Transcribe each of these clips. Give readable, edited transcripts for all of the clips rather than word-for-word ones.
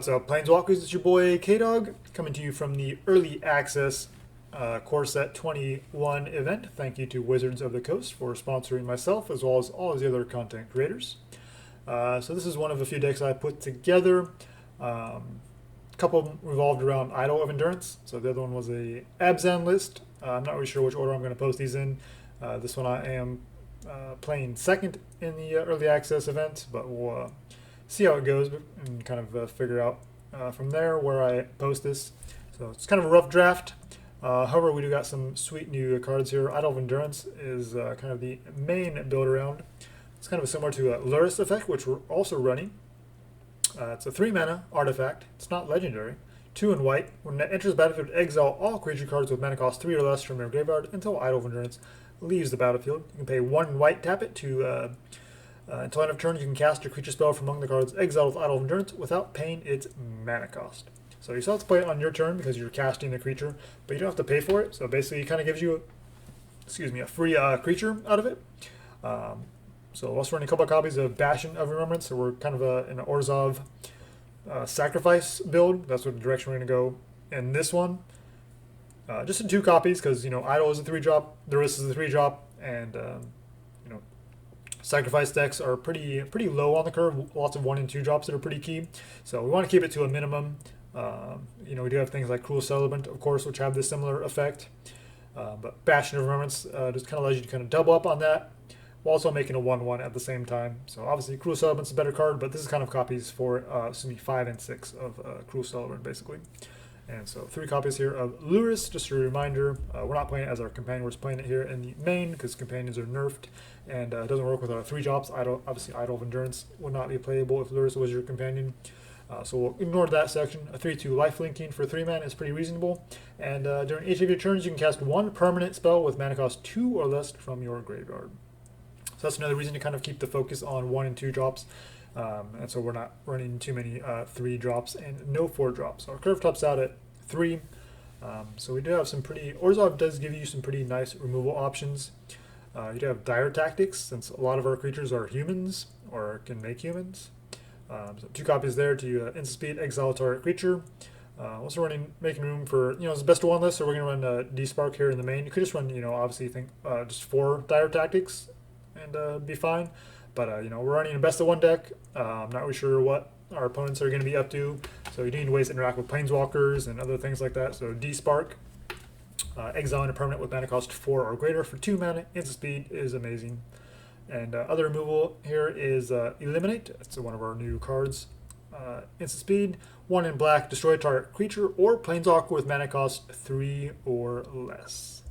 What's up, Planeswalkers? It's your boy K-Dog coming to you from the Early Access Core Set 21 event. Thank you to Wizards of the Coast for sponsoring myself as well as all of the other content creators. So this is one of a few decks I put together. A couple of them revolved around Idol of Endurance. So the other one was a Abzan list. I'm not really sure which order I'm going to post these in. This one I am playing second in the Early Access event, but we'll see how it goes and kind of figure out from there where I post this. So it's kind of a rough draft. However, we do got some sweet new cards here. Idol of Endurance is kind of the main build around. It's kind of similar to a Lurrus effect, which we're also running. It's a 3-mana artifact. It's not legendary. 2 in white. When it enters the battlefield, exile all creature cards with mana cost 3 or less from your graveyard until Idol of Endurance leaves the battlefield. You can pay 1 white, tap it to until end of turn. You can cast a creature spell from among the cards exiled with Idol of Endurance without paying its mana cost. So you still have to play it on your turn because you're casting the creature, but you don't have to pay for it. So basically, it kind of gives you, a free creature out of it. So also running a couple of copies of Bastion of Remembrance. So we're kind of in an Orzhov sacrifice build. That's what the direction we're going to go in this one. Just in 2 copies because Idol is a 3-drop, Lurrus is a 3-drop, and sacrifice decks are pretty low on the curve. Lots of 1 and 2 drops that are pretty key. So we want to keep it to a minimum. We do have things like Cruel Celebrant, of course, which have this similar effect. But Bastion of Remembrance just kind of allows you to kind of double up on that, while also making a 1/1 at the same time. So obviously Cruel Celebrant's a better card, but this is kind of copies for 5 and 6 of Cruel Celebrant basically. And so 3 copies here of Lurrus. Just a reminder, we're not playing it as our companion. We're just playing it here in the main because companions are nerfed, and it doesn't work with our 3 drops. Obviously, Idol of Endurance would not be playable if Lurrus was your companion. So we'll ignore that section. A 3/2 life linking for 3 mana is pretty reasonable. And during each of your turns, you can cast 1 permanent spell with mana cost 2 or less from your graveyard. So that's another reason to kind of keep the focus on 1 and 2 drops. And so we're not running too many 3 drops and no 4 drops. So our curve tops out at 3. So we do have some pretty... Orzhov does give you some pretty nice removal options. You do have Dire Tactics, since a lot of our creatures are humans or can make humans. So 2 copies there to instant speed, exile target creature. Also making room for, it's a best of 1 list, so we're going to run Despark here in the main. You could just run, obviously just 4 Dire Tactics and be fine. But, we're running a best of 1 deck. I'm not really sure what our opponents are going to be up to. So you need ways to interact with Planeswalkers and other things like that. So Despark, exiling a permanent with mana cost 4 or greater for 2 mana, instant speed is amazing. And other removal here is Eliminate. It's one of our new cards. Instant speed, 1 in black, destroy target creature or Planeswalker with mana cost 3 or less.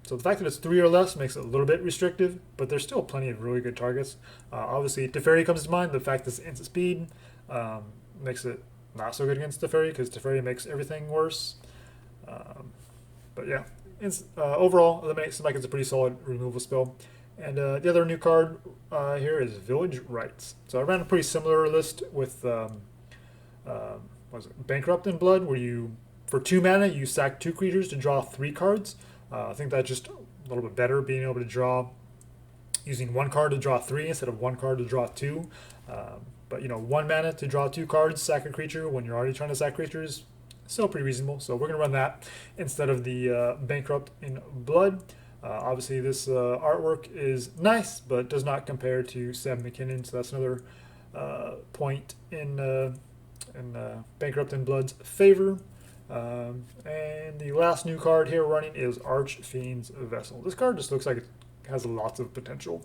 So the fact that it's 3 or less makes it a little bit restrictive, but there's still plenty of really good targets. Obviously, Teferi comes to mind. The fact that it's instant speed makes it not so good against Teferi because Teferi makes everything worse. But yeah, overall, Eliminate seems like it's a pretty solid removal spell. And the other new card here is Village Rites. So I ran a pretty similar list with Bankrupt in Blood, where for 2 mana, you sack 2 creatures to draw 3 cards. I think that's just a little bit better, being able to draw, using 1 card to draw 3 instead of 1 card to draw 2. But 1 mana to draw 2 cards, sack a creature when you're already trying to sack creatures, still pretty reasonable. So we're going to run that instead of the Bankrupt in Blood. Obviously, this artwork is nice, but does not compare to Sam McKinnon. So that's another point in Bankrupt in Blood's favor. And the last new card here running is Archfiend's Vessel. This card just looks like it has lots of potential.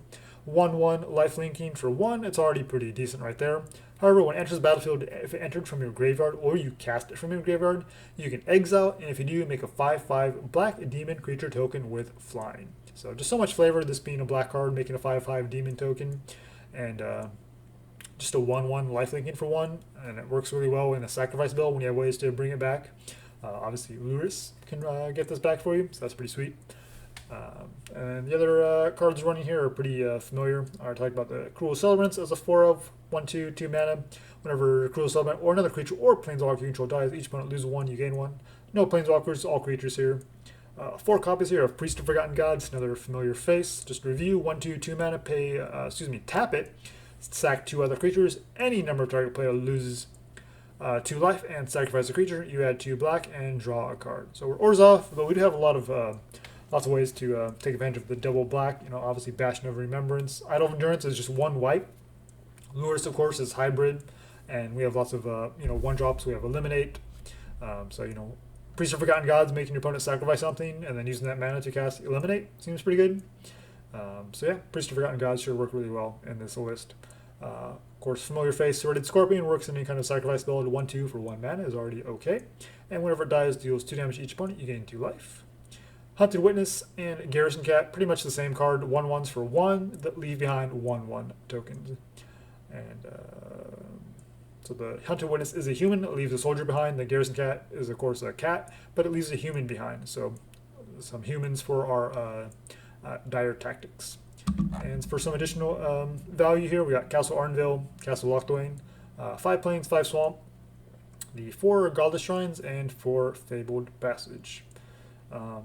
1/1 life linking for 1, it's already pretty decent right there. However, when it enters the battlefield, if it entered from your graveyard or you cast it from your graveyard, you can exile, and if you do, make a 5/5 black demon creature token with flying. So just so much flavor, this being a black card, making a 5/5 demon token, and just a 1/1 life linking for 1, and it works really well in a sacrifice build when you have ways to bring it back. Obviously, Lurrus can get this back for you, so that's pretty sweet. And the other cards running here are pretty familiar. I talked about the Cruel Celebrants as a 4 of 1/2, 2 mana. Whenever Cruel Celebrant or another creature or Planeswalker you control dies, each opponent loses 1, you gain 1. No Planeswalkers, all creatures here. 4 copies here of Priest of Forgotten Gods, another familiar face. Just review 1/2, 2 mana. Tap it sack 2 other creatures. Any number of target player loses 2 life and sacrifice a creature. You add 2 black and draw a card. So we're Orzhov, but we do have a lot of lots of ways to take advantage of the double black. You know, obviously Bastion of Remembrance. Idol of Endurance is just 1 white. Lurrus, of course, is hybrid, and we have lots of 1-drops. We have Eliminate. So Priest of Forgotten Gods, making your opponent sacrifice something, and then using that mana to cast Eliminate seems pretty good. So yeah, Priest of Forgotten Gods should work really well in this list. Of course, Familiar Face, Serrated Scorpion works in any kind of sacrifice build. 1/2 for 1 mana is already okay. And whenever it dies, deals 2 damage to each opponent, you gain 2 life. Hunted Witness and Garrison Cat, pretty much the same card. 1/1s for 1 that leave behind 1/1 tokens. And so the Hunted Witness is a human that leaves a soldier behind. The Garrison Cat is, of course, a cat, but it leaves a human behind. So some humans for our dire tactics. And for some additional value here, we got Castle Ardenvale, Castle Locthwain, 5 plains, 5 swamp, the 4 Godless Shrines, and 4 Fabled Passage. I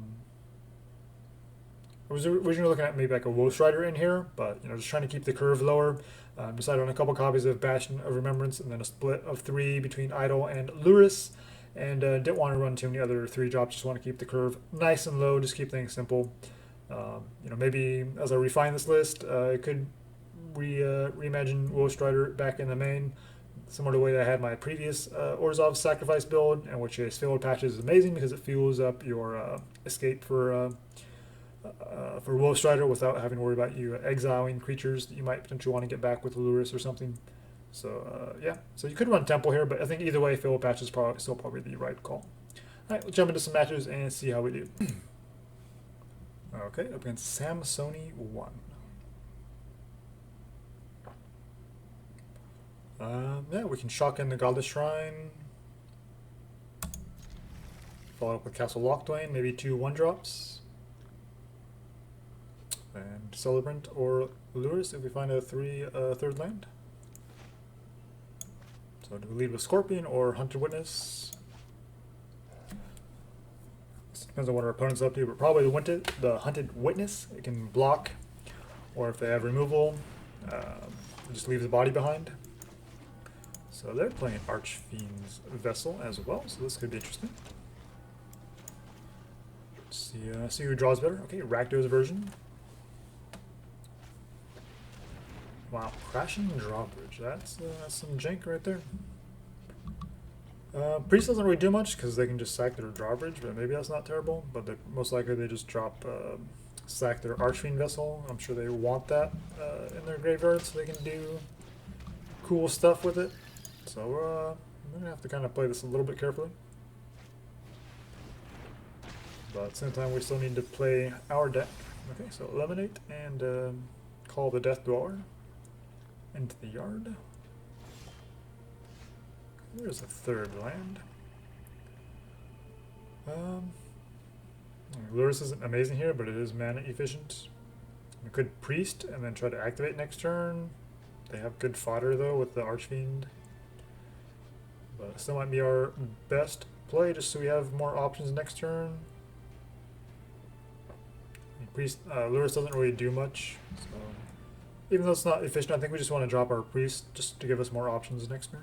was originally looking at maybe like a Wolf Rider in here, but just trying to keep the curve lower. Decided on a couple copies of Bastion of Remembrance, and then a split of 3 between Idol and Lurrus. And didn't want to run too many other 3-drops. Just want to keep the curve nice and low. Just keep things simple. Maybe as I refine this list, I could reimagine Wolf Strider back in the main, similar to the way that I had my previous Orzhov sacrifice build, and which is Fabled Passage is amazing because it fuels up your escape for Wolf Strider without having to worry about you exiling creatures that you might potentially want to get back with Lurrus or something. So yeah, so you could run Temple here, but I think either way, Fabled Passage is still probably the right call. All right, we'll jump into some matches and see how we do. Okay, up against Samsoni 1. Yeah, we can shock in the Godless Shrine. Follow up with Castle Locthwain, maybe 2 1-drops. And Celebrant or Lurrus if we find a 3/3 land. So do we lead with Scorpion or Hunted Witness? Depends on what our opponent's up to, but probably the Hunted Witness. It can block, or if they have removal, just leave the body behind. So they're playing Archfiend's Vessel as well, so this could be interesting. Let's see who draws better. Okay, Rakdo's version. Wow, Crashing Drawbridge. That's some jank right there. Priest doesn't really do much because they can just sack their drawbridge, but maybe that's not terrible. But most likely they just sack their Archfiend Vessel. I'm sure they want that in their graveyard so they can do cool stuff with it. So I'm going to have to kind of play this a little bit carefully. But at the same time, we still need to play our deck. Okay, so Eliminate and call the Death Dweller into the yard. There's a 3rd land. Lurrus isn't amazing here, but it is mana efficient. We could Priest and then try to activate next turn. They have good fodder though with the Archfiend. But it still might be our best play just so we have more options next turn. Priest, Lurrus doesn't really do much, so even though it's not efficient, I think we just want to drop our Priest just to give us more options next turn.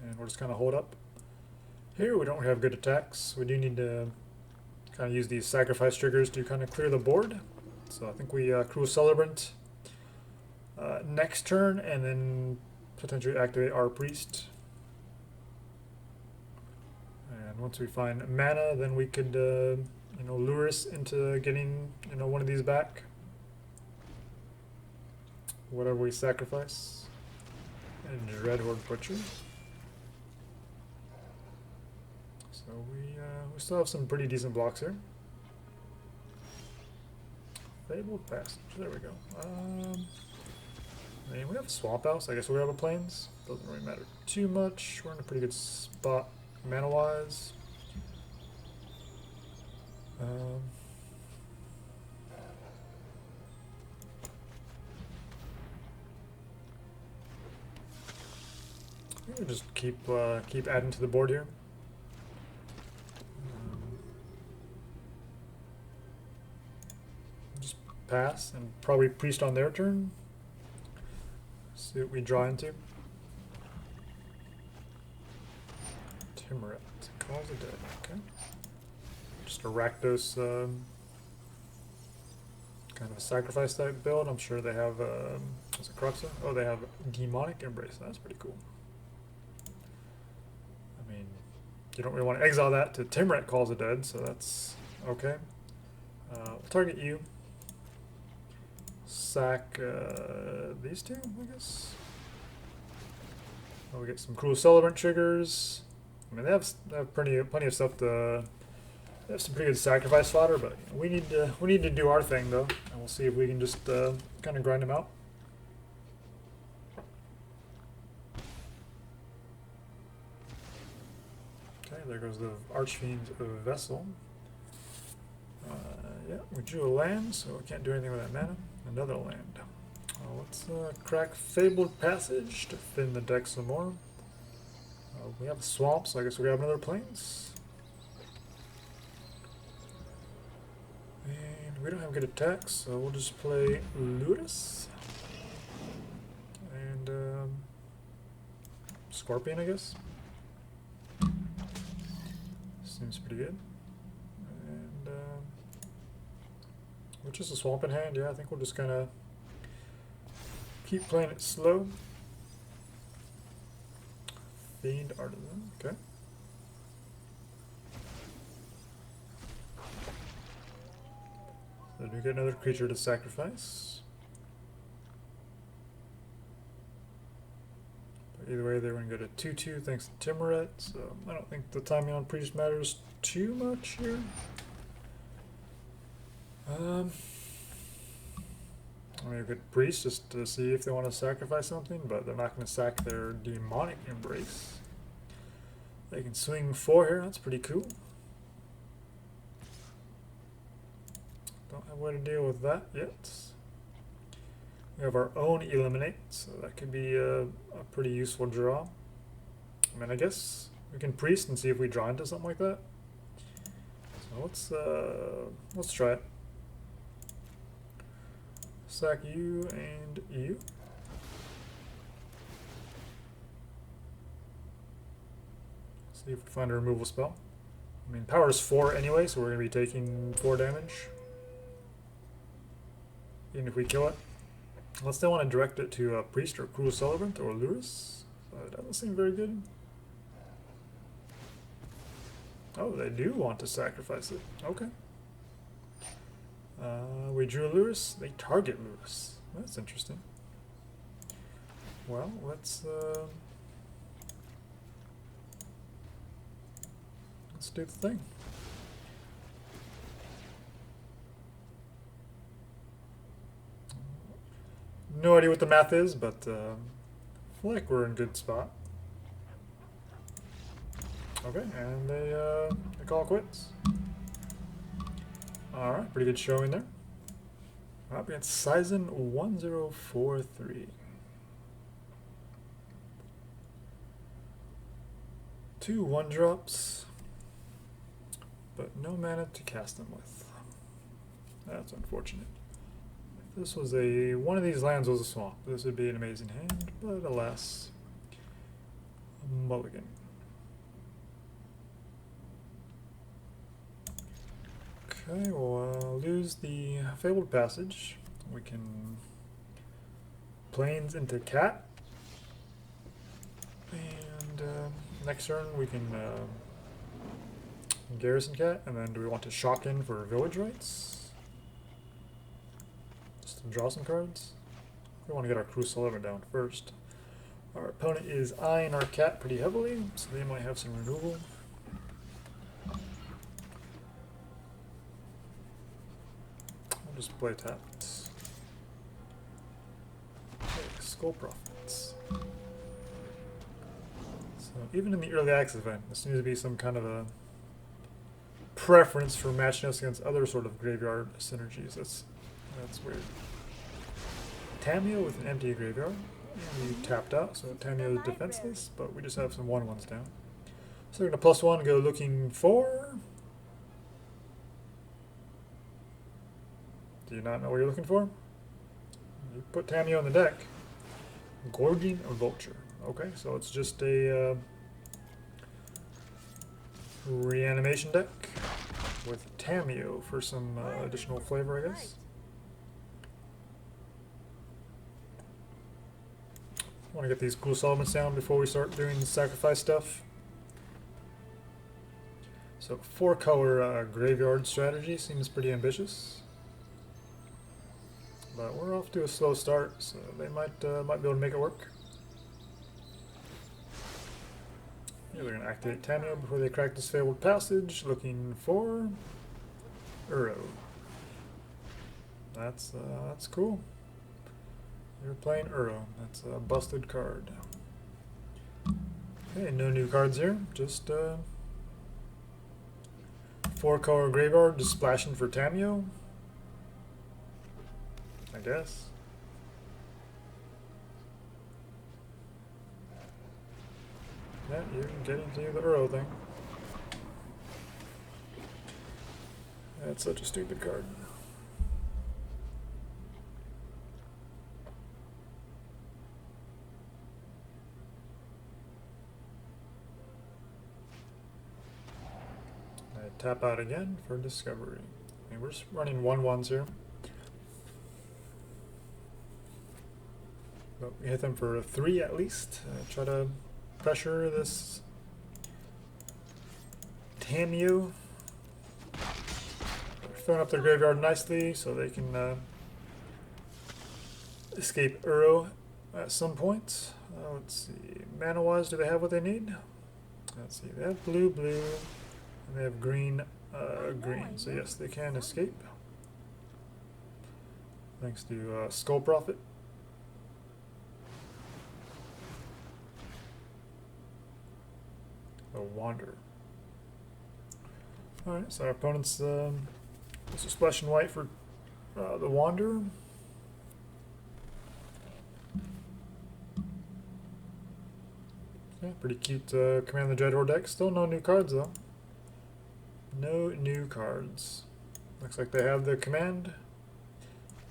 And we'll just kind of hold up. Here we don't have good attacks. We do need to kind of use these sacrifice triggers to kind of clear the board. So I think we Cruel Celebrant next turn and then potentially activate our Priest. And once we find mana, then we could Lurrus into getting one of these back. Whatever we sacrifice. And Dreadhorde Butcher. So we still have some pretty decent blocks here. Fabled Passage. There we go. I mean, we have a Swamp House. I guess we have a Plains. Doesn't really matter too much. We're in a pretty good spot mana-wise. We'll just keep adding to the board here. Just pass and probably Priest on their turn. See what we draw into. Timeret. Calls it dead. Okay. Just a Rakdos kind of a sacrifice type build. I'm sure they have what's it, Cruxa? Oh, they have Demonic Embrace. That's pretty cool. I mean, you don't really want to exile that to Timeret Calls it dead, so that's okay. We'll target you. Sack these two, I guess. Oh, we get some Cruel Celebrant triggers. I mean, they have plenty of stuff to. They have some pretty good sacrifice fodder, but we need to do our thing though, and we'll see if we can just kind of grind them out. Okay, there goes the Archfiend Vessel. Yeah, we drew a land, so we can't do anything with that mana. Another land. Let's crack Fabled Passage to thin the deck some more. We have a swamp, so I guess we grab another plains. And we don't have good attacks, so we'll just play Lurrus. And Scorpion, I guess. Seems pretty good. And with just a swamp in hand, yeah, I think we'll just kind of keep playing it slow. Fiend Artisan, okay. Then we get another creature to sacrifice. But either way, they're going to get a 2/2 thanks to Timeret, so I don't think the timing on Priest matters too much here. I mean, a good Priest just to see if they want to sacrifice something, but they're not going to sack their Demonic Embrace. They can swing 4 here, that's pretty cool. Don't have a way to deal with that yet. We have our own Eliminate, so that could be a pretty useful draw. I mean, I guess we can Priest and see if we draw into something like that. So let's try it. Sack you and you. See if we find a removal spell. I mean, power is 4 anyway, so we're going to be taking 4 damage. Even if we kill it. Unless they want to direct it to a Priest or Cruel Celebrant or Lurrus. It doesn't seem very good. Oh, they do want to sacrifice it. Okay. We drew a Lurrus. They target Lurrus. That's interesting. Well, let's do the thing. No idea what the math is, but I feel like we're in a good spot. Okay, and they call quits. Alright, pretty good showing there. Up against Sizen 1043. 2 1-drops, but no mana to cast them with. That's unfortunate. If this was one of these lands was a swamp, this would be an amazing hand, but alas, a mulligan. Okay, we'll lose the Fabled Passage. We can Plains into Cat. And next turn we can Garrison Cat. And then do we want to shock in for Village Rites? Just to draw some cards. We want to get our Cruel Celebrant down first. Our opponent is eyeing our cat pretty heavily, so they might have some removal. Just play tapped. Okay, Skull Prophets. So even in the early access event, there seems to be some kind of a preference for matching us against other sort of graveyard synergies. That's weird. Tamiyo with an empty graveyard. And we tapped out, so Tamiyo is defenseless, but we just have some 1/1s down. So we're going to +1 go looking for. Do you not know what you're looking for? You put Tamiyo on the deck. Gorging Vulture. Okay, so it's just a reanimation deck with Tamiyo for some additional flavor, I guess. Want to get these Cruel Celebrants down before we start doing the sacrifice stuff. So 4-color graveyard strategy seems pretty ambitious, but we're off to a slow start, so they might be able to make it work. Yeah, they're going to activate Tamiyo before they crack this Fabled Passage, looking for Uro. That's cool. You're playing Uro. That's a busted card. Okay, no new cards here. Just 4-color graveyard, just splashing for Tamiyo, I guess. Yeah, you can get into the Uro thing. That's such a stupid card. Tap out again for discovery. And we're just running 1/1s here. But we hit them for a 3 at least. Try to pressure this Tamiyo. Filling up their graveyard nicely so they can escape Uro at some point. Let's see. Mana-wise, do they have what they need? Let's see. They have blue, blue. And they have green, green. So yes, they can escape. Thanks to Skull Prophet. The Wanderer. Alright, so our opponent's this is splash and white for the Wanderer. Yeah, pretty cute Command the Dreadhorde deck. Still no new cards though. No new cards. Looks like they have the command.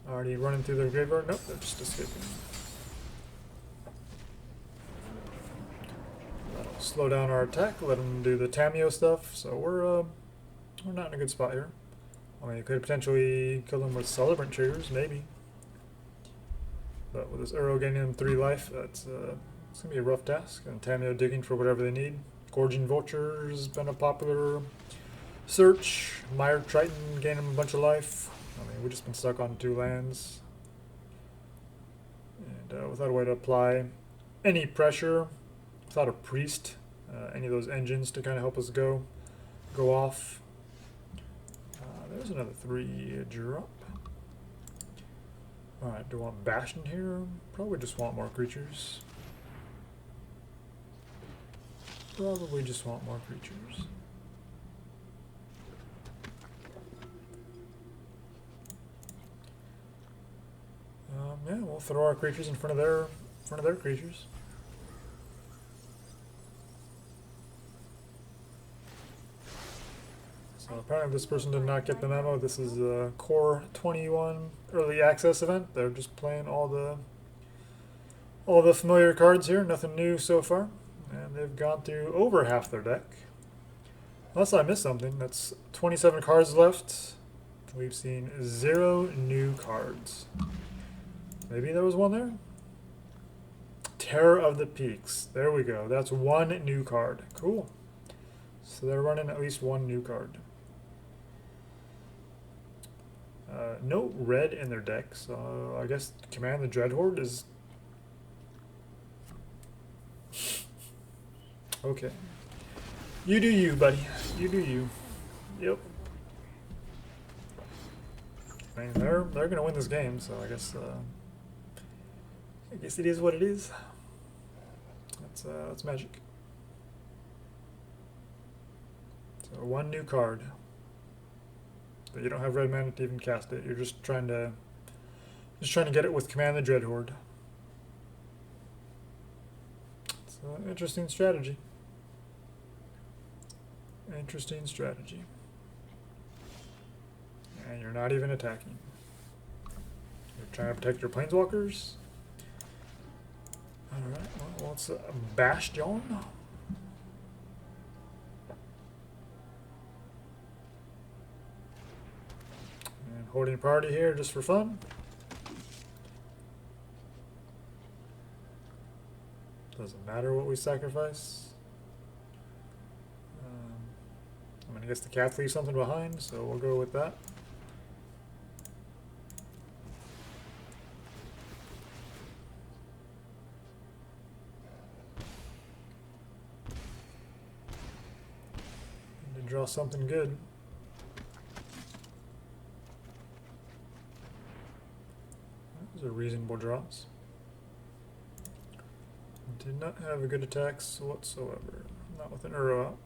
Already running through their graveyard. Nope, they're just escaping. That'll slow down our attack. Let them do the Tamiyo stuff. So we're not in a good spot here. I mean, you could potentially kill them with Celebrant triggers, maybe. But with this Uro getting them 3 life, that's it's gonna be a rough task. And Tamiyo digging for whatever they need. Gorging Vulture's been a popular search. Mire Triton gaining them a bunch of life. I mean, we've just been stuck on 2 lands. And without a way to apply any pressure, without a priest, any of those engines to kind of help us go off. There's another 3 drop. Alright, do I want Bastion here? Probably just want more creatures. Probably just want more creatures. Yeah, we'll throw our creatures in front of their creatures. So apparently this person did not get the memo. This is a Core 21 early access event. They're just playing all the familiar cards here. Nothing new so far. And they've gone through over half their deck. Unless I missed something. That's 27 cards left. We've seen 0 new cards. Maybe there was one there? Terror of the Peaks. There we go. That's 1 new card. Cool. So they're running at least 1 new card. No red in their deck, so I guess Command the Dreadhorde is... Okay. You do you, buddy. You do you. Yep. I mean, they're gonna win this game, so I guess it is what it is. That's magic. So 1 new card. But you don't have red mana to even cast it. You're just trying to get it with Command the Dreadhorde. It's an interesting strategy. Interesting strategy. And you're not even attacking. You're trying to protect your planeswalkers. Alright, well, what's a Bastion? And holding party here just for fun. Doesn't matter what we sacrifice. I mean, I guess the cats leave something behind, so we'll go with that. Need to draw something good. Those are reasonable draws. Did not have a good attacks whatsoever. Not with an Uro out.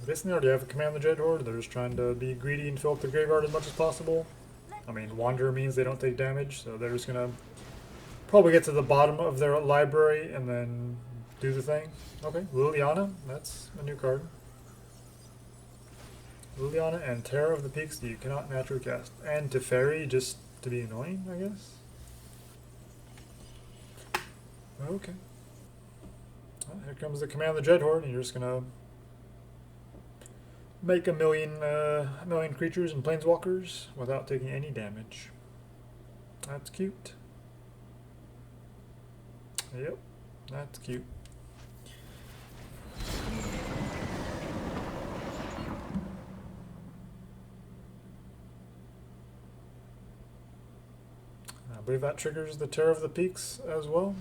Basically, they already have a Command the Dread Horde. They're just trying to be greedy and fill up their graveyard as much as possible. I mean, Wanderer means they don't take damage, so they're just gonna probably get to the bottom of their library and then do the thing. Okay, Liliana, that's a new card. Liliana and Terror of the Peaks you cannot naturally cast. And Teferi just to be annoying, I guess. Okay. Well, here comes the Command the Dread Horde, and you're just gonna make a million creatures and planeswalkers without taking any damage. That's cute. Yep, that's cute. I believe that triggers the Terror of the Peaks as well.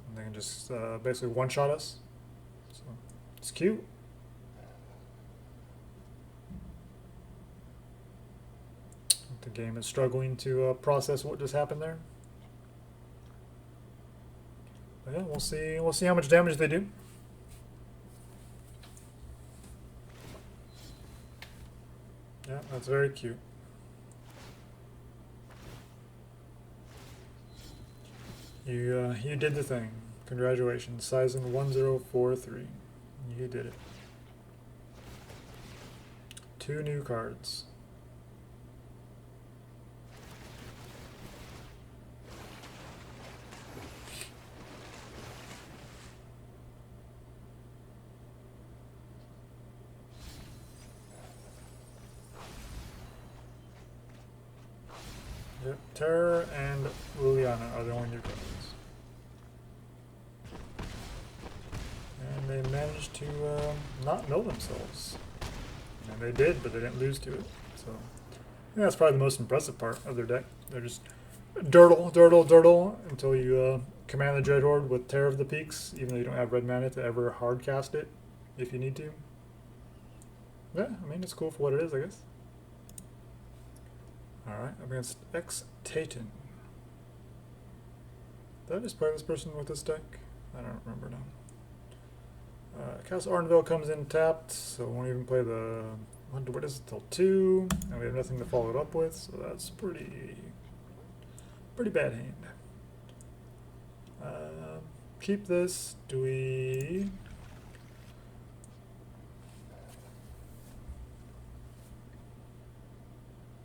And they can just basically one-shot us. So it's cute. The game is struggling to process what just happened there. But yeah, we'll see. We'll see how much damage they do. Yeah, that's very cute. You did the thing. Congratulations, Sizen 1043. You did it. 2 new cards. Yep, Terror and Liliana are the only new cards. And they managed to not mill themselves. And they did, but they didn't lose to it. So I think that's probably the most impressive part of their deck. They're just dirtle, dirtle, dirtle until you command the Dread Horde with Terror of the Peaks, even though you don't have red mana to ever hard cast it if you need to. Yeah, I mean, it's cool for what it is, I guess. Alright, up against X-Taten. Did I just play this person with this deck? I don't remember now. Castle Ardenvale comes in tapped, so we won't even play the what is it till 2, and we have nothing to follow it up with, so that's pretty bad hand. Keep this. Do we?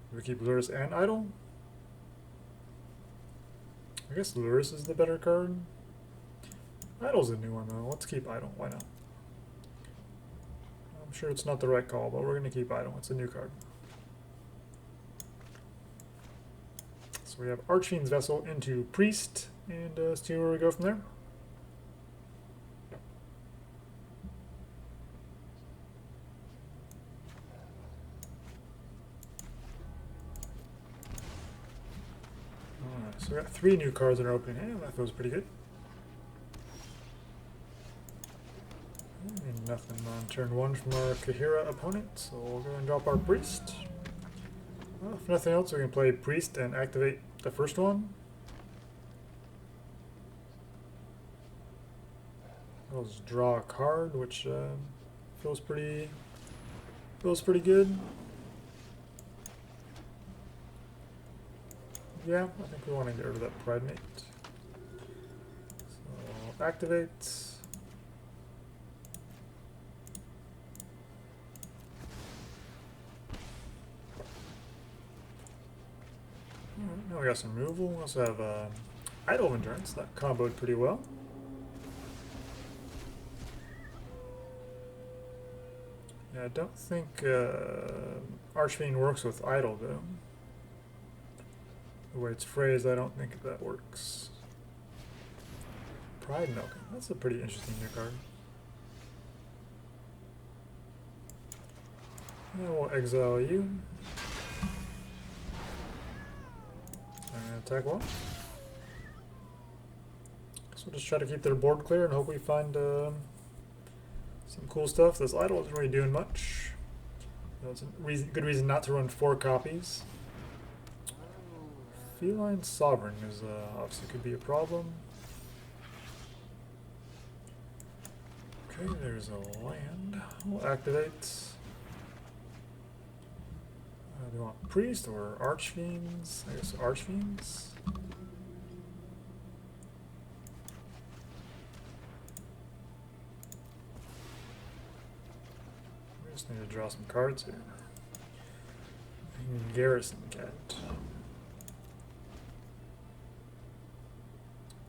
Do we keep Lurrus and Idol? I guess Lurrus is the better card. Idol's a new one though. Let's keep Idol. Why not? I'm sure it's not the right call, but we're going to keep Idol. It's a new card. So we have Archfiend's Vessel into Priest, and see where we go from there. Alright, so we got 3 new cards in our opening hand. That feels pretty good. And nothing on turn 1 from our Kahira opponent, so we'll go and drop our Priest. Well, if nothing else, we can play Priest and activate the first one. We'll just draw a card, which feels pretty good. Yeah, I think we want to get rid of that Pride Mate. So activate. we got some removal. We also have Idol of Endurance. That comboed pretty well. Yeah, I don't think Archfiend works with Idol though. The way it's phrased, I don't think that works. Pride Milking. That's a pretty interesting new card. Yeah, we'll exile you. And attack one. So we'll just try to keep their board clear and hope we find some cool stuff. This idol isn't really doing much. That's a good reason not to run 4 copies. Feline Sovereign is obviously could be a problem. Okay, there's a land. We'll activate. Do you want Priest or Archfiends? I guess Archfiends. We just need to draw some cards here. Garrison Cat.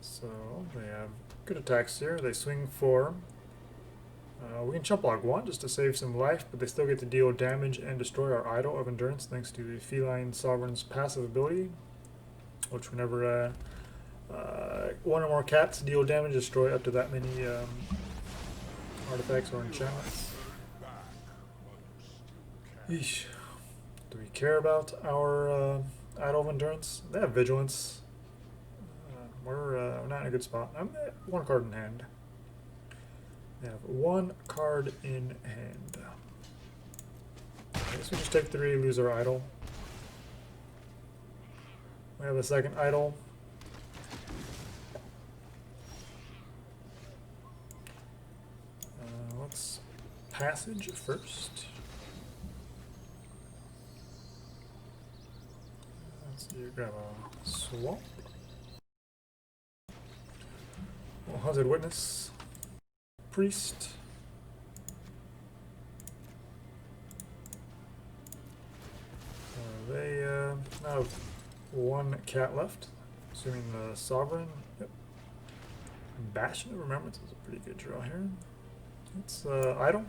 So they have good attacks here. They swing 4. We can chump block 1 just to save some life, but they still get to deal damage and destroy our Idol of Endurance thanks to the Feline Sovereign's passive ability, which whenever 1 or more cats deal damage, destroy up to that many artifacts or enchantments. Eesh. Do we care about our Idol of Endurance? They have Vigilance. We're not in a good spot. I'm at 1 card in hand. We have 1 card in hand. I guess we just take 3, lose our idol. We have a second idol. Let's passage first. Let's see, grab a swamp. Well, Hunted Witness. Priest. They now have 1 cat left, assuming the Sovereign. Yep. Bastion of Remembrance is a pretty good draw here. It's Idle.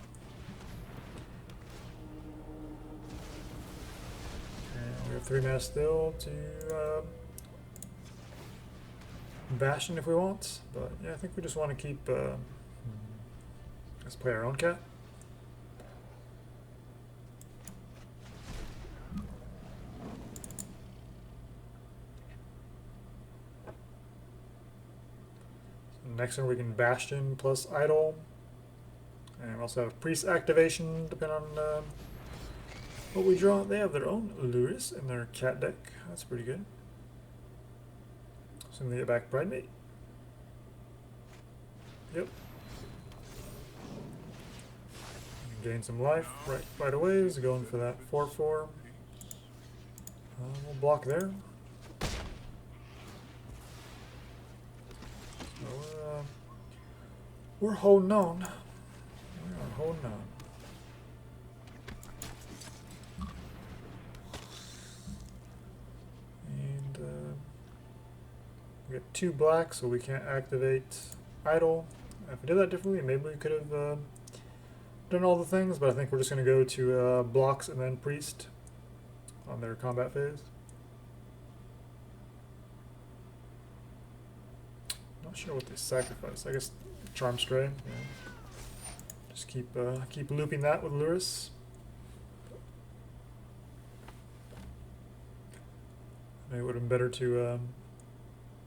And we have 3 mana still to Bastion if we want, but yeah, I think we just want to keep. Let's play our own cat. So next one we can Bastion plus Idol. And we also have Priest activation, depending on what we draw. They have their own Lurrus in their cat deck. That's pretty good. So they get back Bridemate. Yep. Gain some life right away. He's going for that 4/4. We'll block there. So we're holding on. We are holding on. And we got 2 black, so we can't activate Idol. If we did that differently, maybe we could have done all the things, but I think we're just going to go to blocks and then Priest on their combat phase. Not sure what they sacrifice. I guess Charm Stray. Yeah. Just keep looping that with Lurrus. Maybe it would have been better to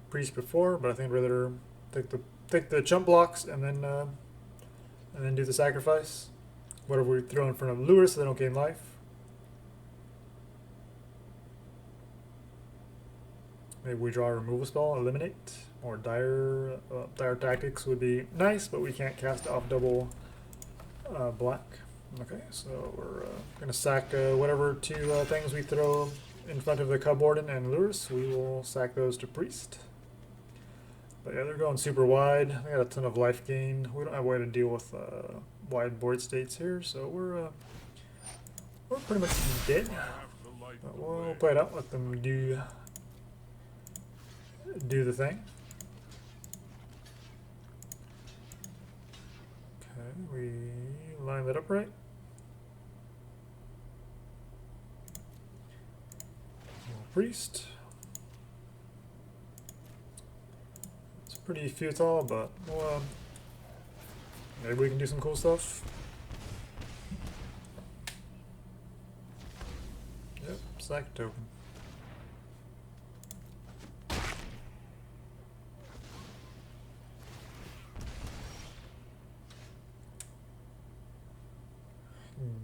Priest before, but I think I'd rather take the chump blocks and then do the sacrifice. Whatever we throw in front of Lurrus so they don't gain life. Maybe we draw a removal spell, eliminate. Or dire tactics would be nice, but we can't cast off double black. Okay, so we're gonna sack whatever 2 things we throw in front of the Cubwarden and Lurrus. We will sack those to Priest. But yeah, they're going super wide. They got a ton of life gain. We don't have a way to deal with wide board states here, so we're pretty much dead. But we'll play it out, let them do do the thing. Okay, we line that up right. Priest. It's pretty futile, but well, maybe we can do some cool stuff. Yep, sack token.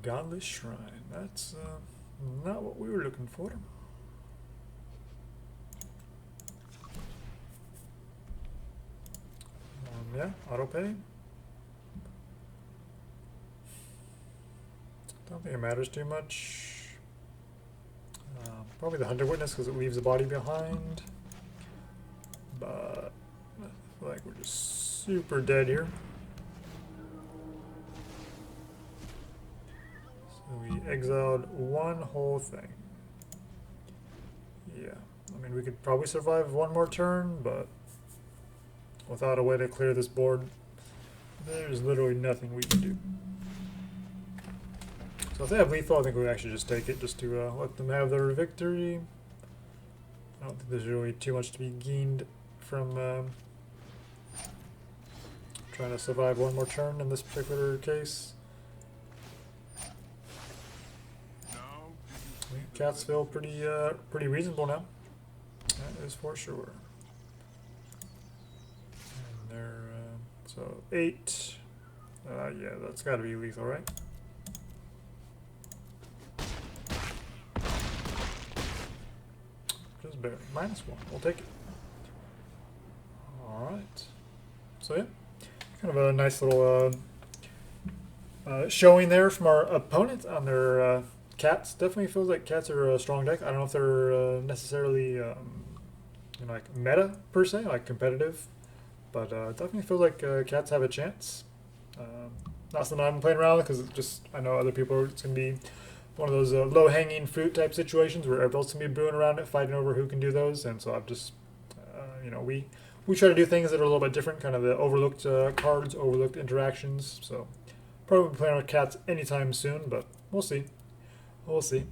Godless Shrine. That's not what we were looking for. Yeah, auto pay. Don't think it matters too much. Probably the Hunter Witness because it leaves the body behind. But I feel like we're just super dead here. So we exiled one whole thing. Yeah, I mean we could probably survive one more turn, but without a way to clear this board, there's literally nothing we can do. So if they have lethal, I think we actually just take it just to let them have their victory. I don't think there's really too much to be gained from trying to survive one more turn in this particular case. Cats feel pretty reasonable now. That is for sure. And they're so 8. Yeah, that's got to be lethal, right? Just barely. -1. We'll take it. All right. So yeah, kind of a nice little showing there from our opponent on their cats. Definitely feels like cats are a strong deck. I don't know if they're necessarily you know, like meta per se, like competitive, but definitely feels like cats have a chance. Not something I've been playing around with because just I know other people it's gonna be one of those low-hanging fruit type situations where everyone's gonna be brewing around it, fighting over who can do those, and so I've just you know, we try to do things that are a little bit different, kind of the overlooked cards, overlooked interactions. So probably playing with cats anytime soon, but we'll see. We'll see.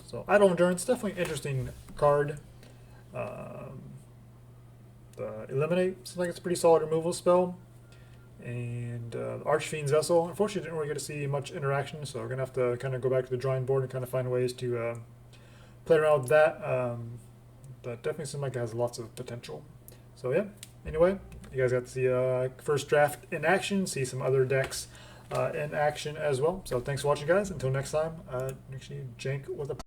So Idle Endurance, definitely an interesting card. The Eliminate seems like it's a pretty solid removal spell. And Archfiend's Vessel, unfortunately didn't really get to see much interaction, so we're going to have to kind of go back to the drawing board and kind of find ways to play around with that. That definitely seems like it has lots of potential. So yeah, anyway, you guys got to see first draft in action, see some other decks in action as well. So thanks for watching, guys. Until next time, actually jank with a